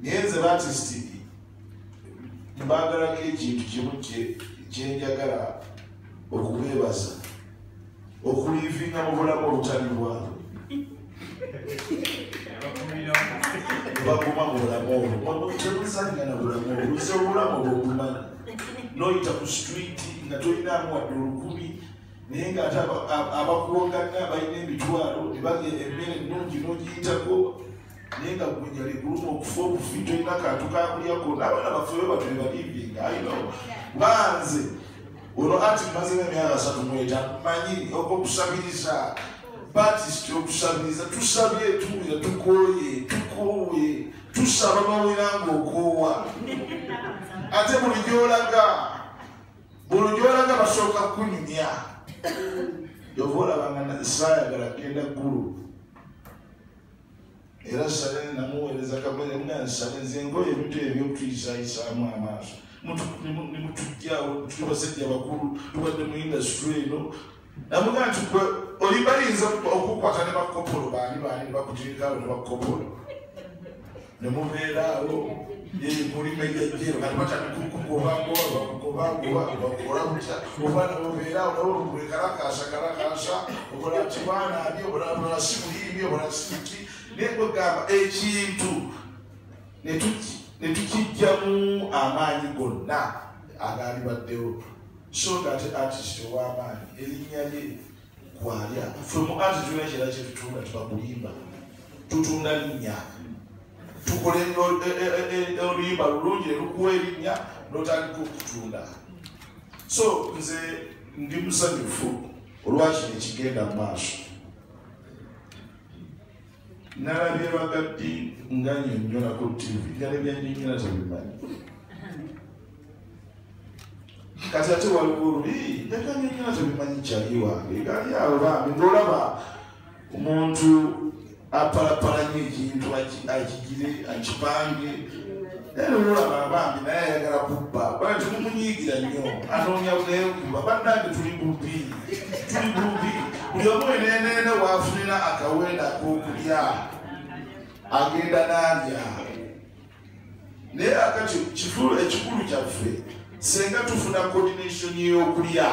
nyenze artist mbagala ekintu kimu kyenjagala okubeebaza okulivinga mu bulamu obutali bwabwe baguma mu bulamu obwo tebuzangana bulamu oluze obulamu obwokumanya noyita ku street nga tolinaamu wadde 1000 naye ngaate abakuwogana balina emitwalo nebage emmere ennungi n'ogiyitako naye nga gwenyali gulumu okufa obufi tolina kantu kakulyako n'abaana baffe be batwe balivinga ayino banze ono ati mazemu emyaka 35 manyi okusabiriza batisiti okusabiriza tusabye tuwira tukooye tukoowe tusaba bawera ng'okoowa ate buli gyolaga basooka kunyumya yova olabanga saayagala kgenda ggulu era sale namuweereza kamoya mugana sale nze engoye ebintu ebyokutuyisayisaamu amaaso nimutujjawo tuli basajja bakulu tubadde mu indasitule eno namugana nti oli bayinza okukwata ne bakopolo baani bakutiikawo ne bakopolo nemubeeraawo mulimejajjero kati batandikukugobagobabakola butya obwana bubeeraawo nabo bulekalakasa obola ti bwana ali obola simuyimbi obola siki naye kwegamba ekintu netukijjamu amaanyi gonna agaali baddewo so nga ate artist ow'amaanyi erinnya lye gwalya ffe mu ati tulina kira kyetutunda tubakulimba tutunda linnya tukole oluyimba lulungi nelukuwa erinnya notandika okutunda so nze ndi musanyufu olwakino ekigenda mu maaso nalabye lwagaddi nga nnyonnyolako tv ngale byannyonnyola tebimanyi kati ate waliwo oluli yagannyonnyola tebimanyi kyali wange gali awo bambi ng'olaba omuntu apalapalanye ekintu akigire akipange era olaba bambi naye ayagala kubba bana temumunyiigira nnyo anoonya bunayenkuba bannange tuli bubi buli omu eneeneene waafunira akawenda ak'okulya agenda n'alya naye akati ekikulu kyaffe senga tufuna coordination y'okulya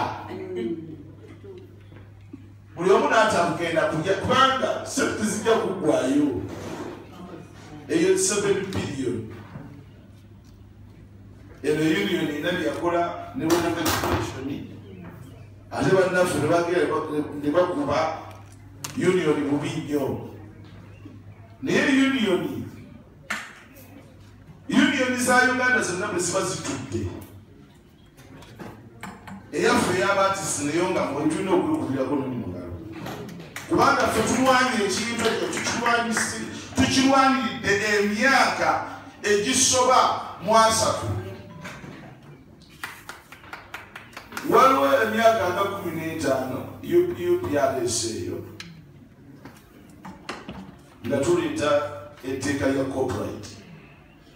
buli omu n'atamugenda kulya kubanga sente zijja kuggwayo eyo 7 billion eno union ina byakola ne bwomuga education ate bannaffe ne bakuba union bubi nnyo naye union za Uganda zonna bwe ziba zitudde eyaffe eyabatisi nayo nga mwetulina okulukulirako noni mugalo kubanga ffe tulwanya ekintu ekyo tukirwaniridde emyaka egisoba mu 3 waliwo emyaka nga 15 UPRS eyo nga tuleeta etteeka ya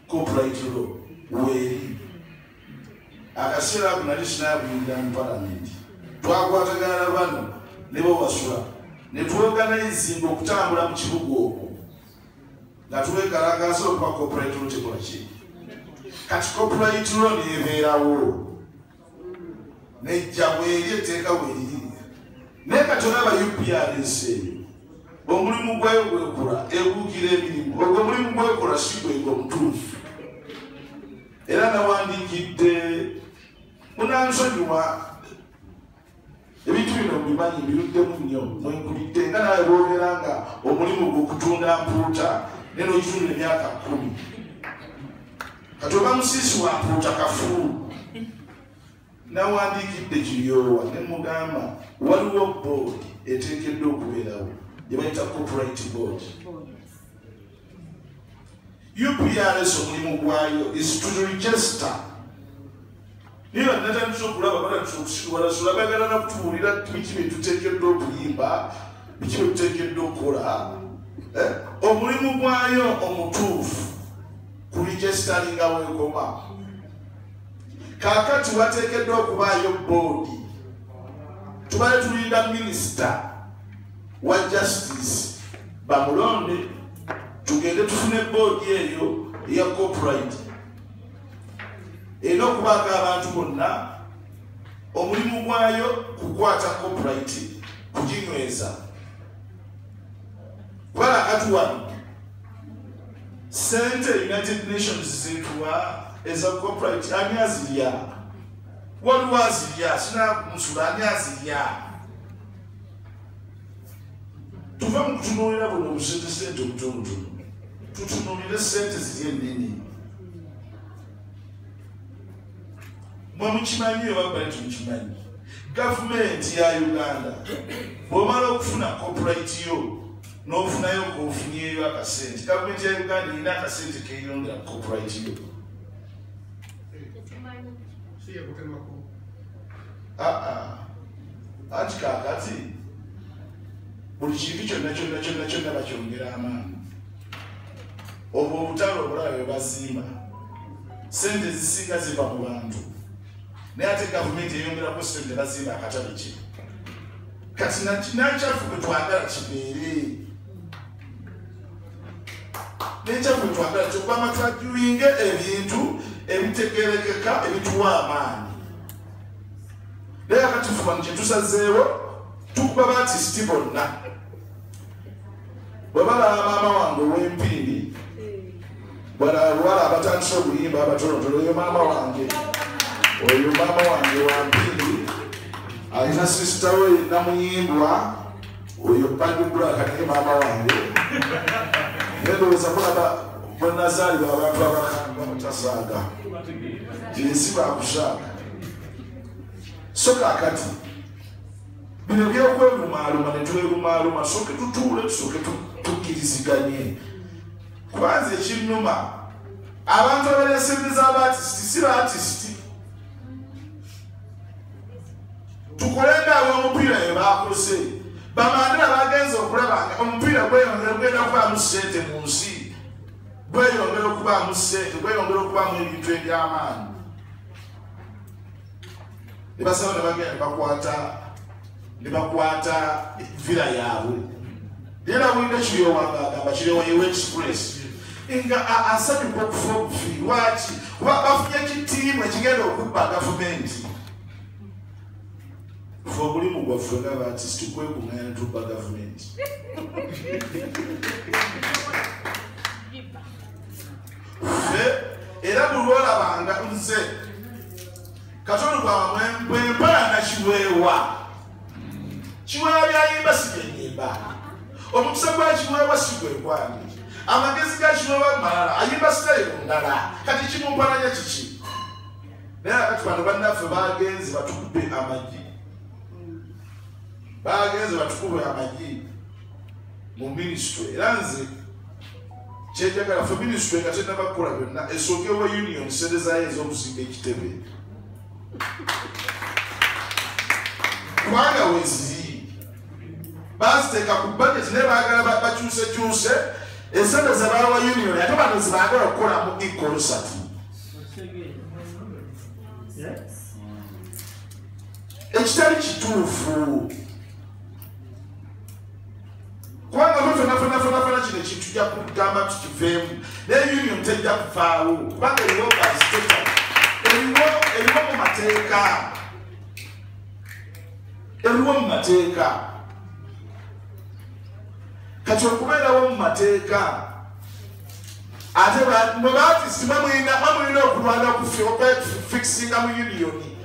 copyright law weeri akaseera ako nali sinabuyingira mu palamenti twakwatagana bano ne bawasula ne tuorganizinga okutambula mu kibuga okwo nga tuwekalagaasa okuba copyright law tekola ki kati copyright law neebeerawo nejja bweri etteeka bweriri naye kati olaba UPRS eyo omulimu gwayo gwekula ebuukira emirimu ogwo omulimu gwekola si gwego omutuufu era nawandikidde munansonyiwa ebintu bino bimanyi biruddemu nnyo mwenkulidde nga nawe bwobeera nga omulimu gw'okutunda mpuuta neno ogitunda emyaka 10 kati oba musiisi wa mpuuta kafulu nawandikidde kiryowa ne mugamba waliwo board eteekeddwa okubeerawo gye bayita copyright board UPRS omulimu gwayo is to register niba natandisa okulaba batandisa okusiwalasola bagala nakutubuulira biki bye tuteekeddwa okuyimba biki bye tuteekeddwa okukola omulimu gwayo omutuufu ku registeringa weekoma kaakati wateekeddwa okubaayo boodi tubale tulinda minisita wa justice bamulonde tugende tufune boodi eyo eya copyright era okubaako abantu bonna omulimu gwayo kukwata copyright kuginyweza kubala katuwano sente United Nations zituwa eza copyright ani azirya waliwo azirya sinamusula ani azirya tuva mu kutunuulira buno obusente sente obutonotono tutunuulire sente ziri ennene mwe mukimanyi oba tumukimanyi gavumenti ya Uganda bw'omala okufuna copyright yo n'ofunayo kofunyeyo akasente gavumenti ya Uganda erina akasente keyongera copyright yo anti kakati buli kintu kyonna bakyongera amaanyi obwo obutale obulala bwe bazimba sente zisinga ziva mu bantu naye ate gavumenti eyongerako sente bazimba akatale kye kati nakyafu bwe twagala kibeere nekyafu bwe twagala kyokubanga twajuwinge ebintu ebitegerekeka ebituwa amaanyi naye akatifuba kyetusazeewo tukuba batisiti bonna bwe balaba maama wange ow'empindi bwalaba abatandise obuyimba abatonotono oyo maama wange wampindi alina sisita we namuyimbwa oyo bandibulaka naye maama wange nedoweza mulaba bwenazaalibwa abantu abakanga batasaaga ensi bakusaaga so kakati bino byokwerumaaluma netwerumaaluma soke tutuule tusooke tukkiriziganye kubanza ekinnuma abantu abalesembeza abatisiti si baatisiti tukole ng'ab'omupiira bye baakoze bamandira bagenza okulaba nga omupiira gweyongera kugenda kubaamu ssente mu nsi gweyongera okubaamu ssente gweyongera okubaamu ebintu eby'amaanyi ne basaba ne bagenda ne bakwata villa yaabwe era bulina kiryowange agamba kiryowayewo express nga asanyuka okufa obufi lwaki kuba bafunye ekitiimu ekigenda okubba gavumenti fe omulimu gwaffe nga batisiti kwekuŋŋaanya ne tubba gavumenti ffe era buli olabanga nze katono bwamwe bwempala nakiweewa kiweewa byayimba si byenyimba omukisa gwa kiweewa si gwekwange amagezi ga kiweewa malala ayimba sitayiro ndala kati kimumpalanya kiki naye akati bano bannaffe bagenze batukube amagi mu minisitule era nze kyenjagala fe minisitule nga tennabakola byonna esookewo union sente zaayo ez'okuzimba ekitebe kubanga weziri baziteeka ku budget naye baagala bakyusekyuse esente zebawa union ate bano zebaagala okukola mu ekolosati ekitali kituufu kubanga fenafenafena kino ekintu tujja kugamba tukiveemu naye union tejja kuvaawo kubanga eriwo baziteka eriwo mu mateeka kati okubeerawo mu mateeka ate mwe baatisi bamulina okulwana okufikisinga mu unioni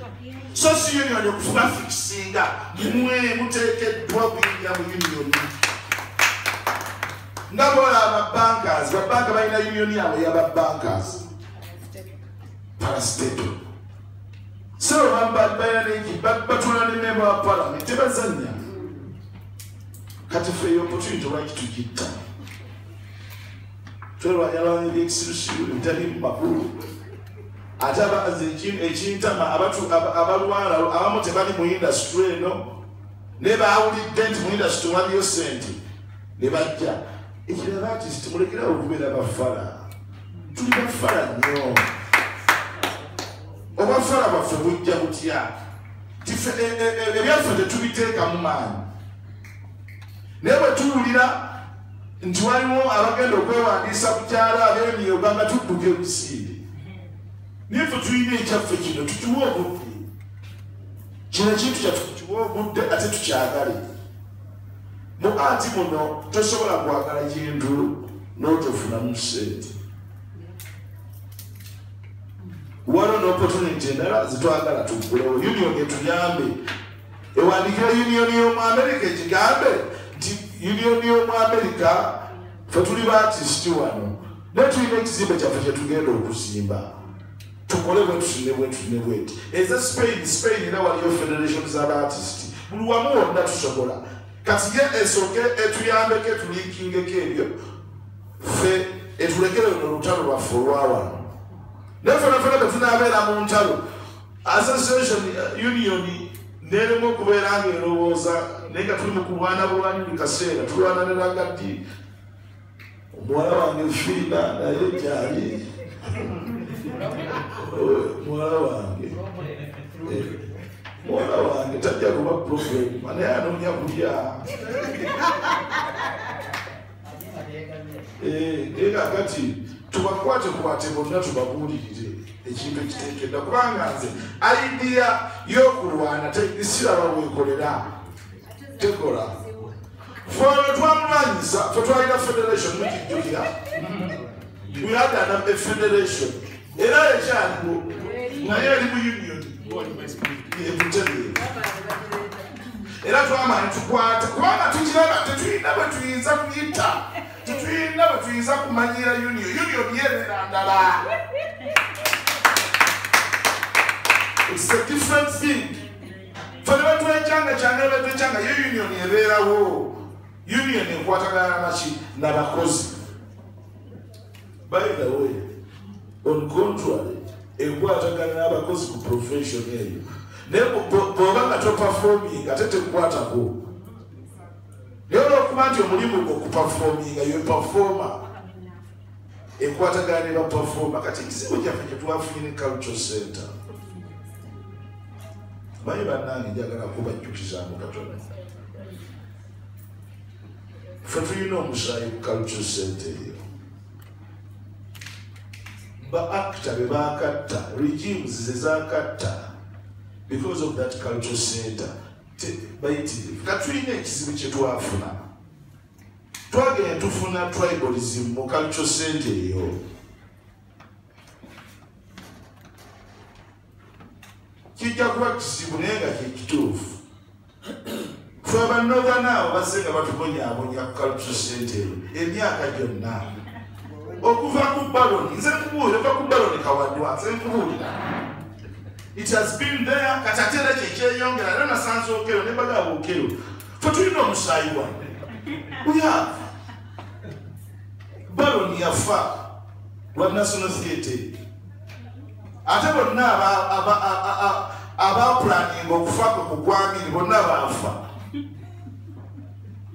so si unioni okufuna fikisinga mwe muteekeddwa kuyingira mu unioni nga boolaba babanka balina unioni yaabwe yababankers parastato so balina neki batula ne member wa parliament tebazanya kati fe opportunity lwaki tugitta twelwanyalwanya ebyekisirusiru ebitali mu makulu ate ekintama abalwana abamu tebali mu industry eno ne baawulidde nti mu industry waliyo sente ne bajja ekirala artist mulekerawo okubeera bafala tuli bafala nnyo obwafala bwaffe bujja butya ebyaffe tetubiteeka mu maanyi naye bwe tuwulira nti waliwo abagenda okwewandiisa ku kyalo ab'emyoga nga tudduka ebusiire nife tulina ekyaffe kino tukiwa obudde kino ekintu kyaffe tukiwa obudde ate tukyagale mu anti muno tosobola kwagala kintu n'otofunamu ssente waliwo n'opportunity endala zitwagala tuggulewo union etuyambe ewandikira union y'omu America ekigambe nti union y'omu America fe tuli baartist wano naye tulina ekizimbe kyaffe kyetugenda okuzimba tukole bwetutine eza Spain era waliyo federation z'abaartist buli wamu wonna tusobola kati ye esooke etuyambeko etulinkingeko ebyo fe etulekere luno olutalo lwaffe olwawano naye fenafena betunaabeera mu ntalo association union neremu okubeera nga erowooza naye nga tuli mu kulwana bulwanyi buli kaseera tulwana ne Ragati omuwala wange fiina naye gyali muwala wange tajja kuba problem naye anoonya kulya naye kakati tubakwate bonna tubabuulirire ekintu ekiteekedda kubanga nze idea y'okulwana siraba weekolera tekola folo twamulwanyisa fe twalina federation mukijjukira we had a federation era ekyaliwo naye eri mu union era twamala tukwata kubanga tukiraba tetulina bwe tuyinza kuyita tetulina bwe tuyinza kumanyira union yebeera ndala. It's a different thing. For the way your union union by the way, on contrary, a water profession area. Never performing at a quarter go. You're not performing, you're a performer. A quarter guy never perform. I think it's what you have in a culture center. Bayi banange njagala kubajjukizaamu katono fe tulina omusaayi ku culture center eyo ba-actor be baakatta regimes ze zaakatta because of that culture center bayitirivu katulina ekizibu kye twafuna twagenda tufuna tribalism mu culture center eyo kijja kuba kizibu naye nga kyekituufu fe abannorthern abo bazze nga batubonyaabonya ku culture center emyaka gyonna okuva ku baloni nze nkubuulira ova ku baloni kawadwa nze nkubuulira it has been there kati ate era kyekyeyongera era nasanze okero ne bagaba okero fe tulina omusaayi wange we have baloni yafa lwa national theatre ate bonna abapulaninga okufa kwe kugwamiri bonna baafa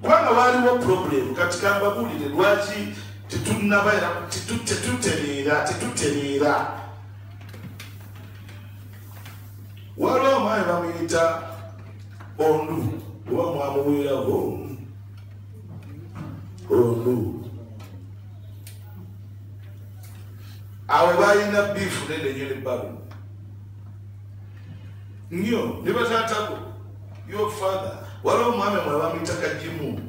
kubanga waaliwo problem kati kambabuulire lwaki tetutereera waliwo omwami bamuyita Ondu oba mwamuweerako Ondu awe balina biifu nenenyo ne balu nnyo ne bataatako your father waliwo omwami mwe bamuyita Kajimu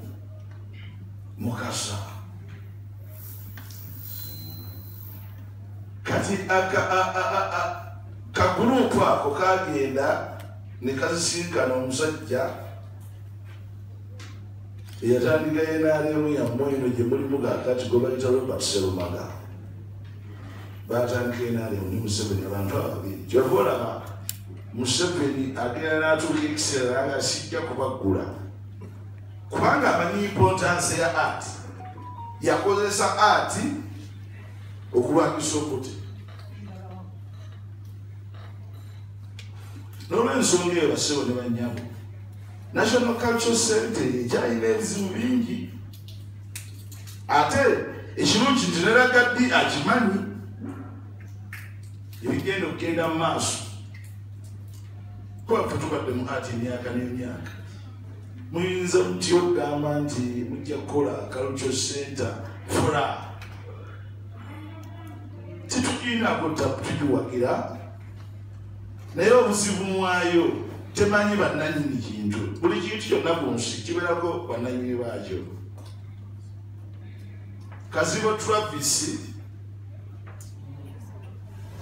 Mukasa kati kagurupu ako kagenda ne kazisinkana omusajja eyatandika NRM yammwe eno gye mulimu kakati gwe bayita Robert Serumaga batandika NRM ne Museveni abantu ababiri kyova olaba Museveni agenda n'atuuka ekiseera nga sijja kubaggula kubanga amanyi importance ya art yakozesa art okulwanyisa obuti n'olw'ensonga eyo basebo ne bannyabo National Cultural Center ekyalina ebizibu bingi ate ekirungi nti ne Ragati akimanyi ebigenda okugenda mu maaso kuba fe tubadde mu art emyaka n'emyaka muyinza mutya okugamba nti mujja kukola cultural center fora titukiinako tugiwagira naye obuzibu mwayo temanyi bannanyini kintu buli kintu kyonna ku nsi kibeerako bannanyini baakyo Kazibo Travis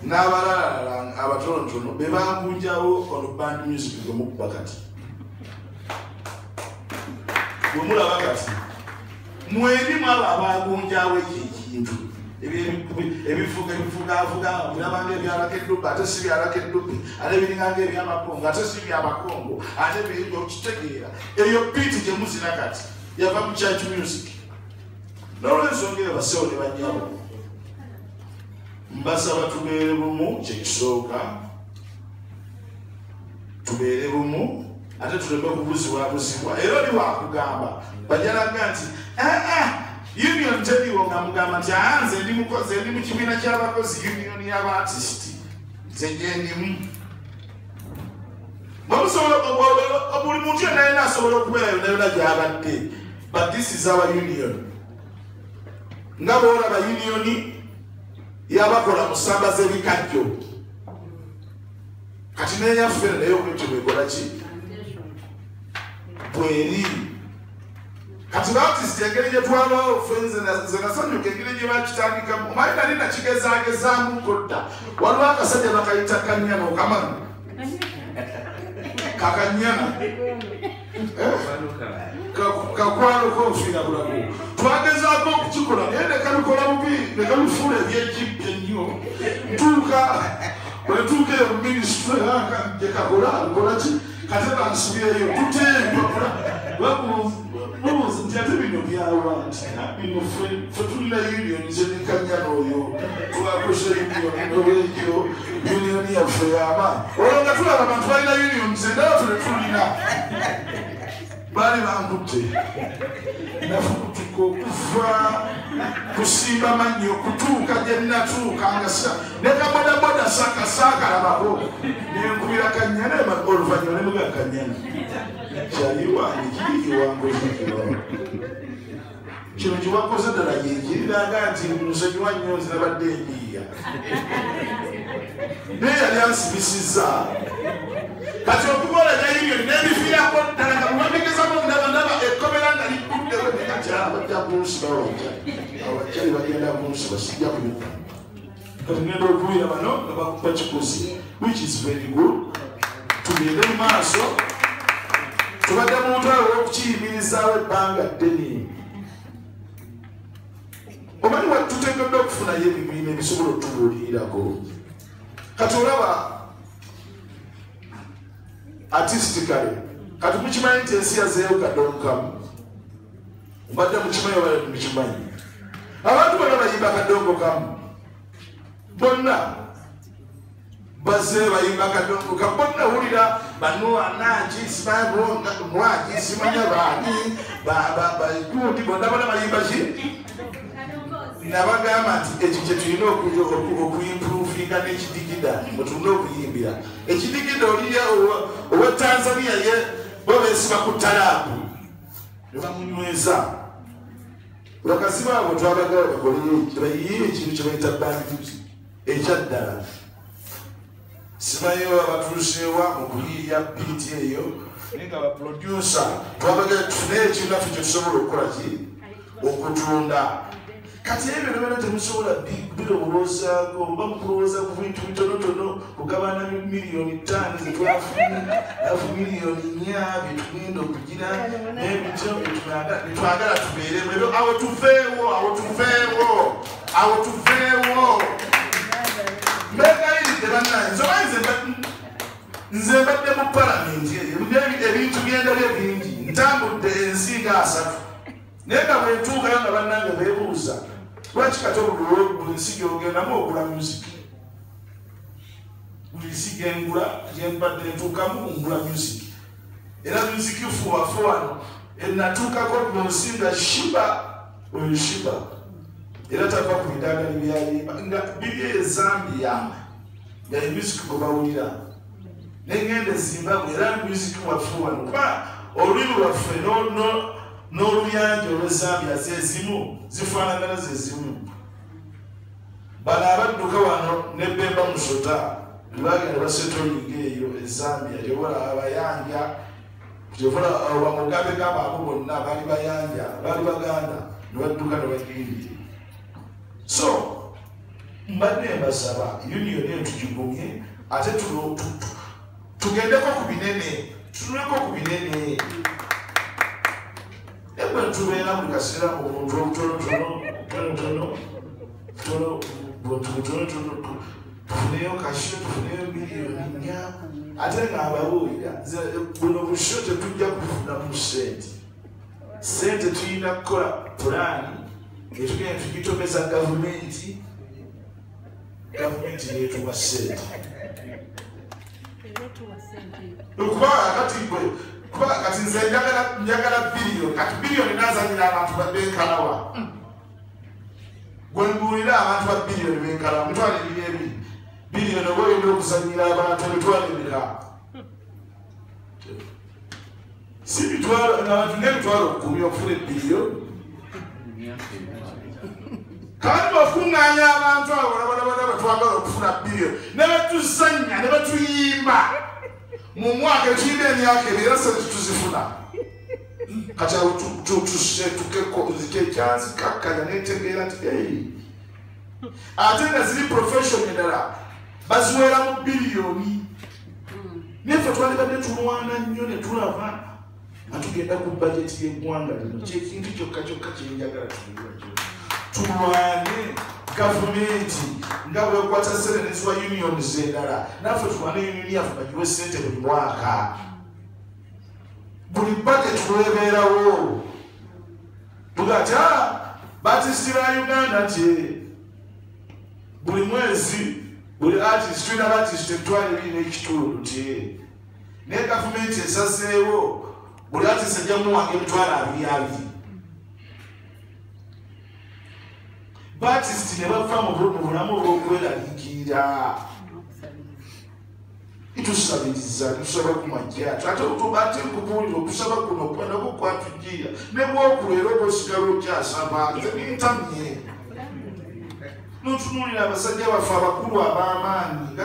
n'abalala abatonotono be bangunjawo ono band music gwemukuba kati bwemulaba kati mwerimu abo abagunjawo ekintu ebifugafuga birabanga ebyalakeddubi ate si byalakeddubi ate biringanga ebyamakongo ate si byamakongo ate okitegeera eyo biiti gyemuzina kati yava mu church music n'olwensonga eyo basewo ne banyabo mbasaba tubeere bumu kyekisooka tubeere bumu ate tuleme kubuzibwabuzibwa era oli wakugamba bajalaga nti union teriwo nga mugamba nti nze ndi mukozi ndi mu kibiina ky'abakozi union y'abaartist nze gyendimu buli muntu yonna yena asobola okubeera yonna yonna gy'abadde but this is our union nga boolaba union yabakola musamba z'ebikajjo kati neyaffe naye okwetyo bwekola ki bweri kati baartist engeri gye twalawo fenze ze nasanyuka engeri gye bakitandikamu omanyi nali nakigezagezaamu kodda waliwo akasajja bakayita kanyana okamanyi kakanyana kakwalo konfiira bulago twagezaako okukikola naye nekalukola bubi nekalufuula ebyekibya ennyo ntuuka bwetuuka eyo mu minisitule gye kakola alukola ki kate bansubireyo tutempapula babuuza nti ate bino byawa nti bino fe tulina union nze nekanyana oyo twakoze union olwekyo union yaffe y'amaanyi olwo nga tulaba abantu balina union nze ndaba tule tulina bali bankutte nafukutuka okuva kusimba mannyo okutuuka gye nnatuuka nga nekabodaboda saakalabako nenkubira kanyana oluvannyuma nemuga kanyana kyayiwange kirikiwangoikiro kino kiwakoze ddala gyekiriraga nti musonyiwa nnyo nzirabadde endiya naye yali ansibisizza kati okukola nayunion nebifiirako ddala nga mubamegezamo ndabandaba ekkomera nga likuddewo nekatya bajja kunsiba abakyali bagenda kunsiba sijja kubita kati ngenda okuwira bano nga bakupa kikozi which is very good tugende mu maaso tubadde mu mutwalo w'okukiyimirizaawo ebbanga ddene omanyi tuteekeddwa okufunayo ebibiina ebisobola otubuulirirako kati olaba artistically kati mukimanyi nti ensi yazeewo kadonkamu mbadde mukimanyi oba mukimanyi abantu bonna bayimba kadongo kamu bonna bazee bayimba kadongo kamu bonna wulira banoanaki simanyi simanya baani baigundi bonna bonna bayimba ki nabagamba nti ekyo kye tulina okuyimpuruvinga n'ekidigida mwetulina okuyimbira ekidigida oliya owa Tanzania ye bobeesiba ku talaabu ne bamunyweza bakazi baabo twabagala bayiye ekintu kye bayita bandit ekyaddala simanyiwo abatuusewa mu kuyiiya biiti eyo naye nga baproducer twabagala tufune ekintu naffe kye tusobola okukola ki okutunda kati ebyo nebana temusobola birowoozaako mba mukulowooza ku bintu bitonotono kugabana miliyoni 5 zetwafunye afu miliyoni 4 byetugenda okugira nebityo byetwagala tubeeremu ebyo awo tuveewo mbegayiride bannange nze mbadde mu palamenti eyo ebintu byendabye bingi ntambudde ensi nga 3 naye nga bwentuukayo nga bannange beebuuza lwaki kati buli nsi gyogendamu ogula musiki buli nsi gengula gyembadde ntuukamu ngula musiki era musiki fuwafuwano enatuukako mu nsi nga shiba oyo shiba era tava ku bidagala byayimba nga biri e Zambia nga emusiki gwe bawulira negenda e Zimbabwe era musiki wafuwano kuba olulimi lwaffe n'oluyanja olw'Ezambia zezimu zifaanagana zezimu. Bano abadduka wano ne Bemba Musota bagenda basetolinga eyo eZambia gyobola abayanja gyobola Bamugabe abo bonna baali bayanja baali baganda ne badduka ne bagindi. So mbadde mbasaba union eyo tugigumye ate tugendeko ku binene tunuleko ku binene ebwe tubeera buli kaseera mu muntu obutonotono tufuneyo kasho tufuneyo miliyoni nnya ate ng'ababuulira buno busho tetujja kufunamu sente tulina kukola pulaani etugenda tugitomeza gavumenti neetuwa sente kuba kati nze njagala biliyoni kati biliyoni nazanyira abantu benkalawa gwe mbuulira abantu ba biliyoni benkalawa mitwalo ebiri biliyoni oba olina okuzanyira abantu emitwalo emira si mitwalo abantu n'emitwalo 10 okufuna ebiliyoni kandi bakuŋŋaanya abantu abo balabala batwagala okufuna biliyoni ne batuzanya ne batuyimba mu mwaka ekiyimba emyaka ebiri era sente tuzifuna kati awo tusetukeko nzikekyanzikakkanya netegeera nti ate nga ziri profession endala baziwera mu biliyoni nefe twalibadde tulwana nnyo ne tulaba nga tugenda ku bajeti y'eggwanga lino kyekintu kyokka kyenjagala tulwane gavumenti nga bwekwata serenesi wa union zendala naffe tulwane union yaffe bagiwe sente buli mwaka buli budget lwebeerawo tugati batisiti ba Uganda nti buli mwezi buli artist tulina artist 2.2 nti ne gavumenti esazeewo buli artist ajja muwanga $20. Artist ne bafa mu bulamu bw'okweraliikirira itusabiriza tusaba kumajja ate tubate kubuulira okusaba kuno okwendako kwatugira ne bwokuleero obaosigala okyasaba nze nintamye notunuulira abasajja baffe abakulu ab'amaanyi nga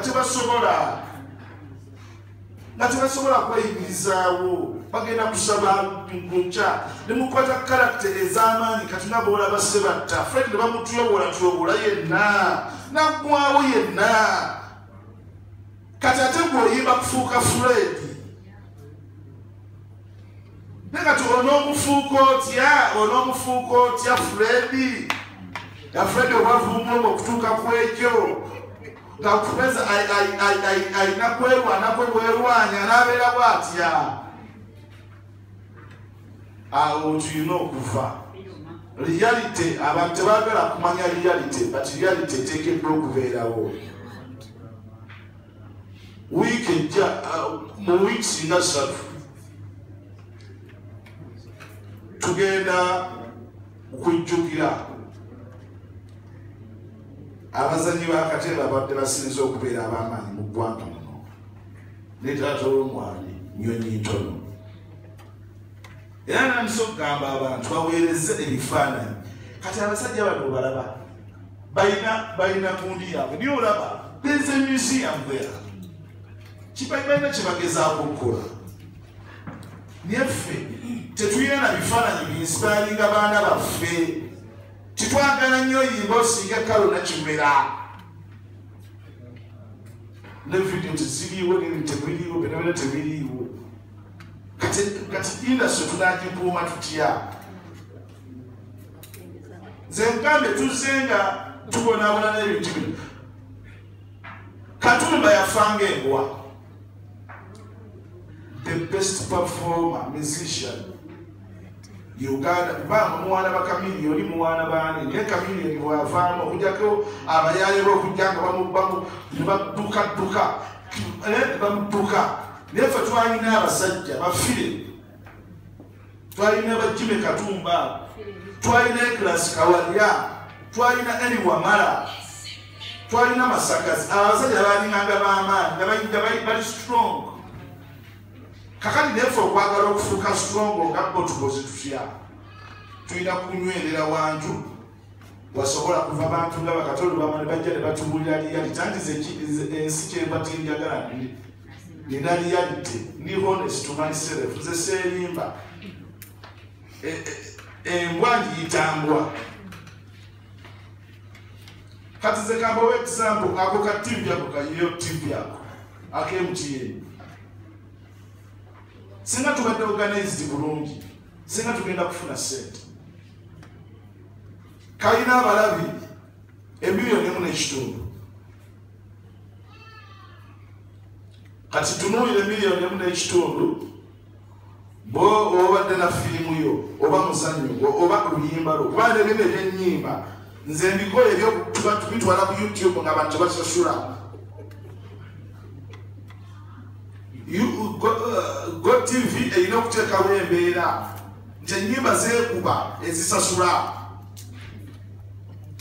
tebasobola kweyimirizaawo bagenda kusaba nkya ne mukwata karakita ez'amaanyi kati naboolaba sebatta Fred ne bamutuyobola yenna naggwawo yenna kati ate gweoyimba kufuuka Fred ne kati onoomufuuka otya Fred nga Fred obavumula okutuuka ku ekyo nga kupeza ayina kwerwanakwe bwerwanya n'abeera bw'atya awo tulina okuva reality abantu tebaagala kumanya reality but reality eteekeddwa okubeerawo wiiki ejja mu wiiki singa 3 tugenda okujjukira abazanyi b'akateebe abadde basinze okubeera ab'amaanyi mu ggwanga muno ne taata w'omwami Nnyonyi Ntono era nandise okugamba abantu baweereze ebifaananyi kati abasajja bano balaba balina kundi yaabwe niyo olaba there's a museum there balina kye bagezaako okukola naye ffe tetulina na bifaananyi binsipalinga baana baffe titwagala nnyo yimba osinga kalo nakimera ne vidiyo teziriiwo nini tebiriiwo benabena tebiriiwo kati indasitule tunagikuuma tutya nze ngambe tuzenga tubonaabona n'ebintu bino Katumba yafanga embwa the best performer musician Uganda bama mwana ba Chameleone mwana bani ne Chameleone bwavamo okujjako abayale bokujjanga bamuduka nefe twalina abasajja bafire twalina bajime Katumba twalina Class Kawalya twalina Eli Wamala twalina Masakazi abasajja balinganga b'amaanyi bali strong kakati nefe okwagala okufuuka strong nga bo tukoze tutya tulina kunywerera wantu wasobola kuva bantu nga bakatolo bamwe ne bajja ne batubulira reality anti ensi kyebatinjagala nina reality ni honest to myself nze seerimba embwa ngiyitambwa kati ze kambawo example ako ka TV ako kayeyo TV ako akMTN singa tubadde organized bulungi singa tugenda kufuna sente kalina abalabi emiliyoni emu n'ekitundu kati tunuulira emiliyoni emu n'ekitundu bo obadde na firimu yo oba muzannyo oba oluyimba lwo kubanga ebintu ebyennyimba nze ebigoye ebyokuba tubitwala ku YouTube nga abantu basasula Go TV erina okuteekawo embeera nti ennyimba zeekuba ezisasula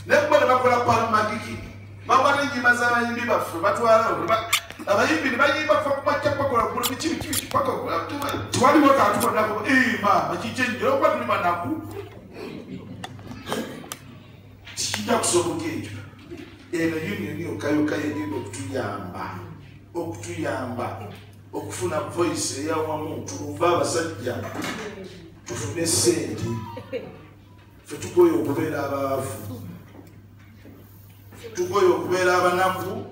nekuba ne bakola palmagiki bakola n'ennyimba z'abayimbi baffe batwala abayimbi ne bayimba kumakya bakola tiwaliwo katubonako mama kikye nnyo okuba tuli banaku tikijja kusoboka ekyo eno unioni yokayoka yegenda okutuyamba okufuna voice eyawamu tulumba abasajja tufune sente fe tugoye okubeera abaavu tugoye okubeera abanaku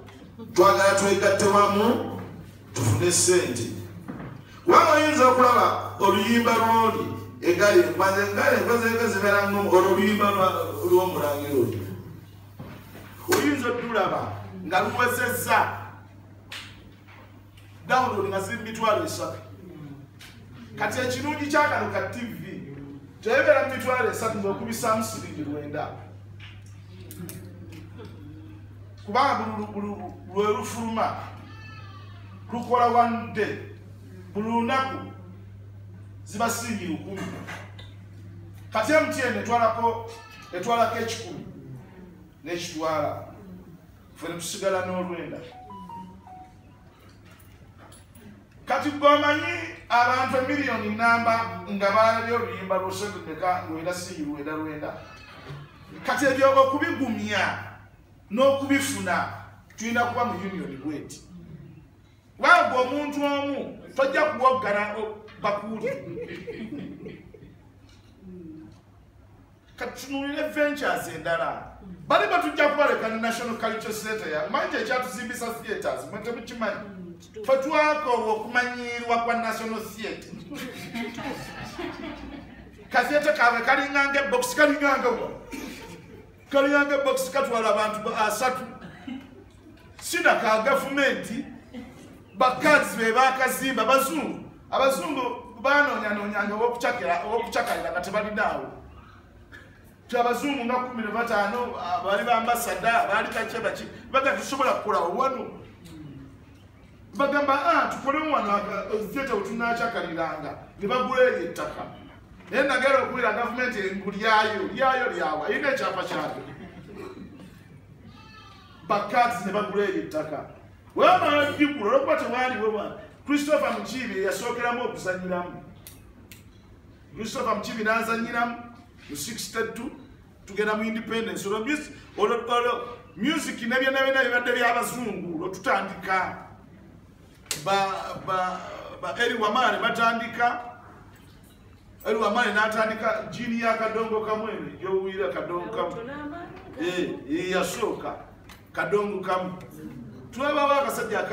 twagala twegatte wamu tufune sente kubanga oyinza okulaba oluyimba lwoli egale enkozeeka zibeera ngomu oluyimba lw'omulangira oyo oyinza oddulaba nga luwezezza download nga ziri mitwalo 3 kati ekirungi kyakano ka TV tebeera mitwalo 3 ng'okubisamu siringi 9 kubanga lwe lufuluma lukola one day buli lunaku ziba siringi 10 kati MTN etwalako 10 n'ekitwala ffe ne tusigala n'olwenda kati gomanyi abantu emiliyoni namba nga balabye oluyimba lwosendeka lwenda siringi 9 kati ebyo okubigumya n'okubifuna tulina kuba mu union bweti wabwe omuntu omu tojja kuwoggana bakuuli kati tunulire ventures endala bali batujja kubaleka ne National Culture Center ya manje ekyatuzimbisa theatres mwete mukimanyi fe twakowa okumanyirwa kwa National Theatre katheatre kabe kalinganga ebox kalinganga ebox katwala abantu 3 sina ka gavumenti bakazi be bakazimba abazungu banoonyanoonyanga wokucakalira nga tebalinawo abazungu nga 15 bali bambasada bali kakyebaki baga tusobola kukolawo wano bagamba tukolemu wano theatre wetunacakaliranga ne bagula eryo ettaka naye nagera okuwira gavumenti engu lyayo lyawa erina ekyapa kyake bakati ne bagula eryo ettaka wamala gigula olwokuba tewaliwo Christopher Mukiibi yasookeramu okuzanyiramu Christopher Mukiibi n'azanyiramu mu 62 tugenda mu independence olwo music nebyonna byonna bibadde by'abazungu lwetutandika Eri Wamale batandika Eri Wamale n'atandika jini ya kadongo kamwene gyowuira kadongo kamu yasooka kadongo kamu tulaba akasajja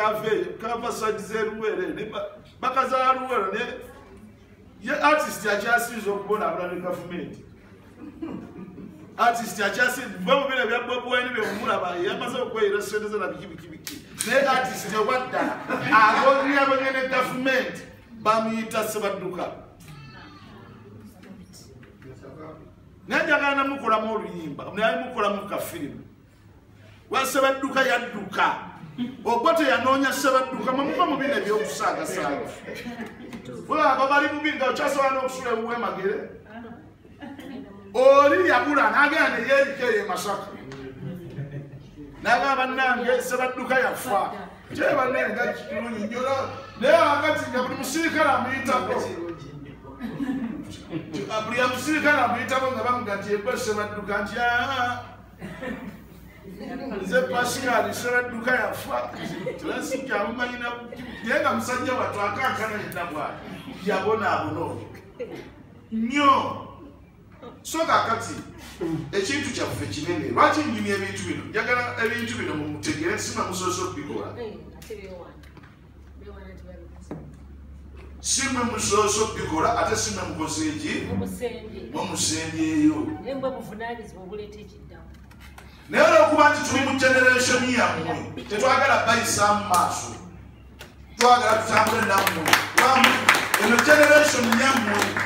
kava sagize Luwere bakazaala Luwere ye artist akyasinza okubona abula ne gavumenti artist akyasinza bwebubire bya Bobi Wine byomulaba yamaze okweyira sente ze na bikibikibiki naye artist obwaddala abonye ne gavumenti bamuyita Sebadduka nanjagala namukolamu oluyimba naye mukolamu ka firimu wa Sebadduka yadduka ogwo teyanoonya Sebadduka mwemuva mu bino ebyokusaagasaaga abo bali mubi nga okyasobola n'okusula ewuwe Magere oli yabula n'agenda ne yeerika eyo e Masaka n'agamba bannange Sebadduka yafa Kyeba nenga kirungi nnyo naye akati nga buli musirikale amuyitako buli musirikale amuyitako nga bamuga nti yegwe Ssebadduka nti nze Pascal Ssebadduka yafa tulasikyamumanyi naye nga musajja wattu akankana yenna bwati yabonaabona nnyo. So kakati ekintu kyaffe kinene lwaki nnyumya ebintu bino njagala ebintu bino mumutegere sima musoose okubikola simwe musoose okubikola ate simwe mukoze eki mumusembyeyo naye olwokuba nti tuli mu generation yammwe tetwagala bayisaamu maaso twagala tutambule nammwe eno generation yammwe